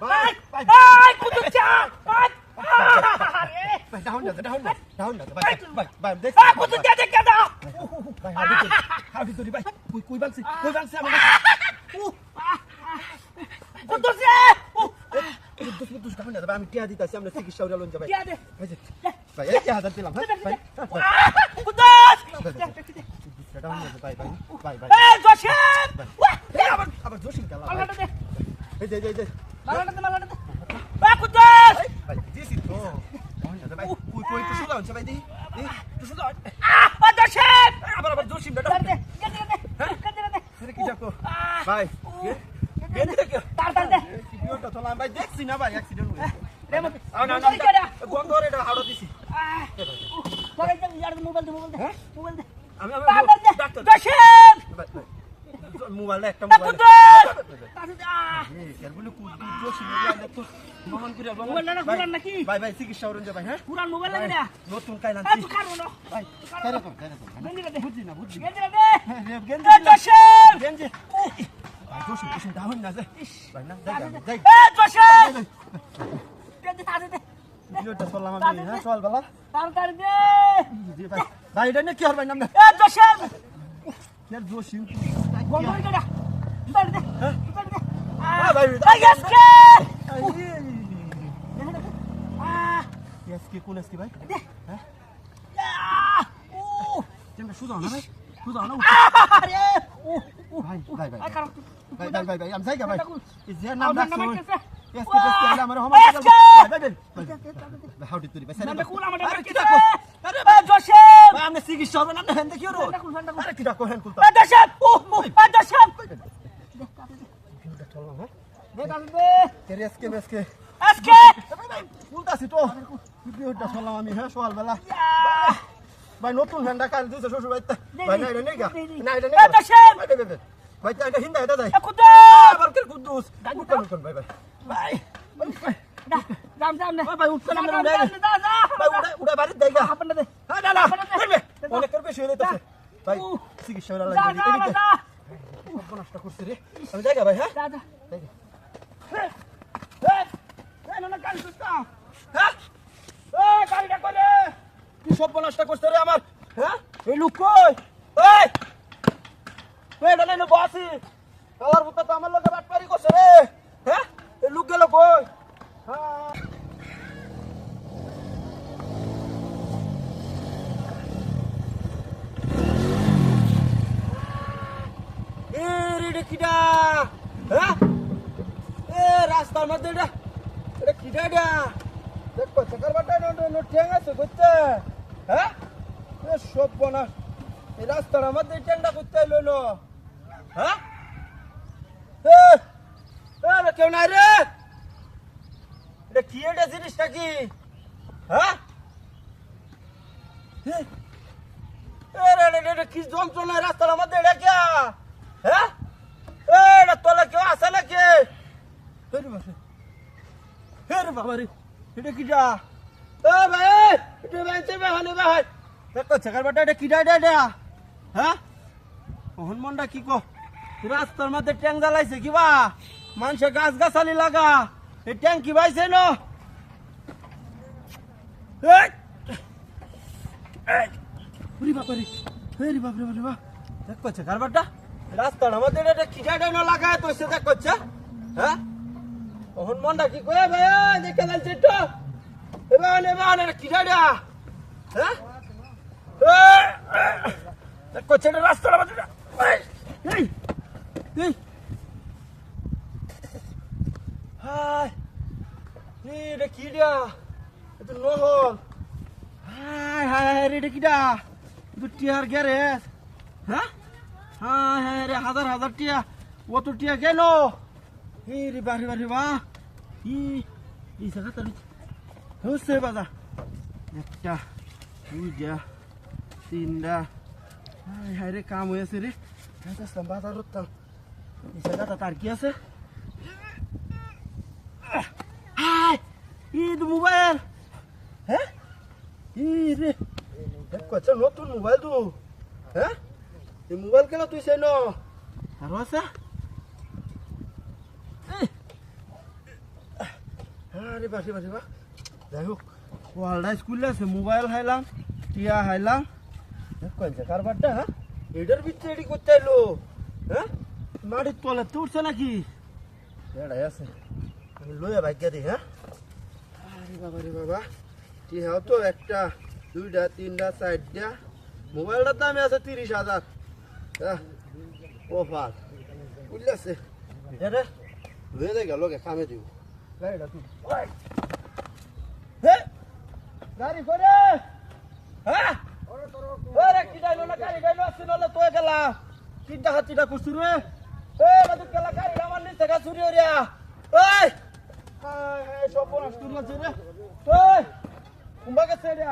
ভাই কুতুব চা ভাই ডাউন না ভাই দেখ কুতুব চা দেখ দাও ভাই হাবি তোরি ভাই কই বানছি আমার কুতুব চা দুস ডাউন না ভাই আমি টিয়া দিতাছি আমরা চিকিৎসা ওরা লন যাবে টিয়া দে ভাই 1000 দিলাম ভাই কুতুব ডাউন না ভাই এই জোশেন আবার জোশিন কালা মালাটা দে এই যে মালাটা দে কুতুব ভাই দিছি তো ডাউন না ভাই কই তো শুলা হচ্ছে ভাই দি তো শুলা জোশেন আবার জোশিন দে দে দে আরে কি যাকো ভাই তার দে ভিডিওটা চলা ভাই দেখছি না ভাই অ্যাক্সিডেন্ট হইছে রে মত না গন্ধ রে এটা হাওড়া দিছি পরে দে ইয়ার মোবাইল দে হ্যাঁ মোবাইল দে আমি ডাক্তার জোশেন মোবাইল একটা কুতুব এরগুলো কুদ্দু জোশিন দেখো মহান করে মোবাইল না পুরান নাকি ভাই চিকিৎসা ওরন যা ভাই হ্যাঁ পুরান মোবাইল লাগে না নতুন কাই এ লানছি তুই কারো না ভাই কারে তো গেন্দি দে বুঝি না গেন্দি দে গেন্দি জোশেন গেন্দি ভাই জোশিন ডাউন না যাই ভাই না যাই এ জোশেন গেন্দি তাড়ি দে ভিডিওটা চললাম আমি হ্যাঁ চল বালা তাড়াতাড়ি দে জি ভাই ভাই এটা না কি হবে নাম না এ জোশেন এর জোশিন বন্ধ করে দে তাড়ি দে তাড়ি দে ভাই আজকে এসকে কোন এসকে ভাই হ্যাঁ তুমি সুদাও না ভাই সুদাও না আরে ভাই আই কারণ ভাই আমি যাই ভাই এই যে নাম নাম রাখছো কেসে এসকে টেস্কে হলো আমার হমা ভাই হাউ ডিড তুই ভাই নাম কোন আমাদের আরে কি কেসে ডাকো এ জোশেন ভাই আমি চিকিৎসা হবে না হেন দেখিও রো আরে কি ডাকো হেন কুলতা এ জোশেন এ জোশেন ভিডিওটা চললাম হ্যাঁ দে তাড়ি দে তেরে এসকে আজকে কুলতাছি তো ভিডিওটা চললাম আমি হ্যাঁ সকালবেলা ভাই নতুন হ্যান্ডা কাল দিছে শ্বশুর ভাই ভাই না এটা নেই গা না এটা নেই এ জোশেন ভাই এটা হিন্দা এটা যাই এ কুতুব আবার কে কুদ্দুস কোন ভাই জাম না ভাই উঠছ না দা ভাই উড়া বাড়ি দেই গা আপন দে হ্যাঁ না অনেক করে বেশি হয়ে যাচ্ছে ভাই চিকিৎসা হলো যা লাগবে এদিকে যা সব নষ্ট করছে রে আমি যাই গা ভাই হ্যাঁ যা যাই গা না কাল সুস্তা হ্যাঁ গাড়িটা করে কি সব নষ্ট করছে রে আমার হ্যাঁ এই লোক কই এই ডালে নো বাসি কালার বুতা তো আমার লগে বাটপারি করছে রে হ্যাঁ এই লোক গেল কই হ্যাঁ রে কিডা হ্যাঁ রাস্তার মধ্যে এটা কিডা দেখো চাকার বাটা নো ঠ্যাং আছে করতে হ্যাঁ সব বনা এই রাস্তার মধ্যে ঠ্যাংটা করতে এলো না হ্যাঁ কেউ নাই রে এটা কি এটা জিনিসটা কি হ্যাঁ কি যন্ত্রণা রাস্তার মধ্যে এটা কে হ্যাঁ এটা তোলা কেউ আসে নাকি বাবা রে এটা কিটা ভাই এটা বাইছে ভাই দেখো চাকার বাটা এটা কিটা এটা হ্যাঁ হনুমানটা কি কো রাস্তার মধ্যে ট্যাং জ্বালাইছে কিবা মানুষে গাছ গাছালি লাগা এই ট্যাং কি বাইছে না দেখো চাকার বাটা রাস্তার মধ্যে এটা কিটা এটা লাগায় তো সে দেখো হ্যাঁ হনুমানটা কি কয়ে ভাই দেখে যাচ্ছে তো এবার কি জায়গা হ্যাঁ করছে রাস্তার মধ্যে এটা কি দিয়া এটা নহল হায় রে এটা কিটা টিয়ার গ্যারেজ হ্যাঁ হ্যাঁ রে হাজার টিয়া অত টিয়া কেন রে বাড়ি বা এই জায়গাটা হচ্ছে বাজা একটা দুইটা তিনটা হায় রে কাম হয়েছে রে বাজার উঠতাম এই জায়গাটা তার কি আছে মোবাইল হ্যাঁ রে দেখছো নতুন মোবাইল তো হ্যাঁ এই মোবাইল কেন তুই সেই ন আরো আছে আরে বাসি বাসি বা যাই হোক ওয়ালডা স্কুলে আছে মোবাইল হাইলাম টিয়া হাইলাম কইছে কারবারটা হ্যাঁ এটার ভিতরে এডি করতে এলো হ্যাঁ মাটির তলে উঠছে নাকি এটাই আছে আমি লইয়া ভাগ্যা দিই হ্যাঁ আরে বাবা রে বাবা টিহাও তো একটা দুইটা তিনটা চারটা মোবাইলটার দামে আছে 30,000 হ্যাঁ ও ফাক বুঝলেছে রে লয়ে দে গেল কামে দিব গাড়িটা তুই হে গাড়ি করে হ্যাঁ ওরে কি যাইলো না গাড়ি গাইলো আসছিল না তো গেলা কিডা হাতিটা করছু রে এ বাদু গেলা গাড়ি আমার নিচে গা চুরি হইরা ওই হায় হায় সব নষ্ট হইছে রে ওই কুম্বা গেছে রে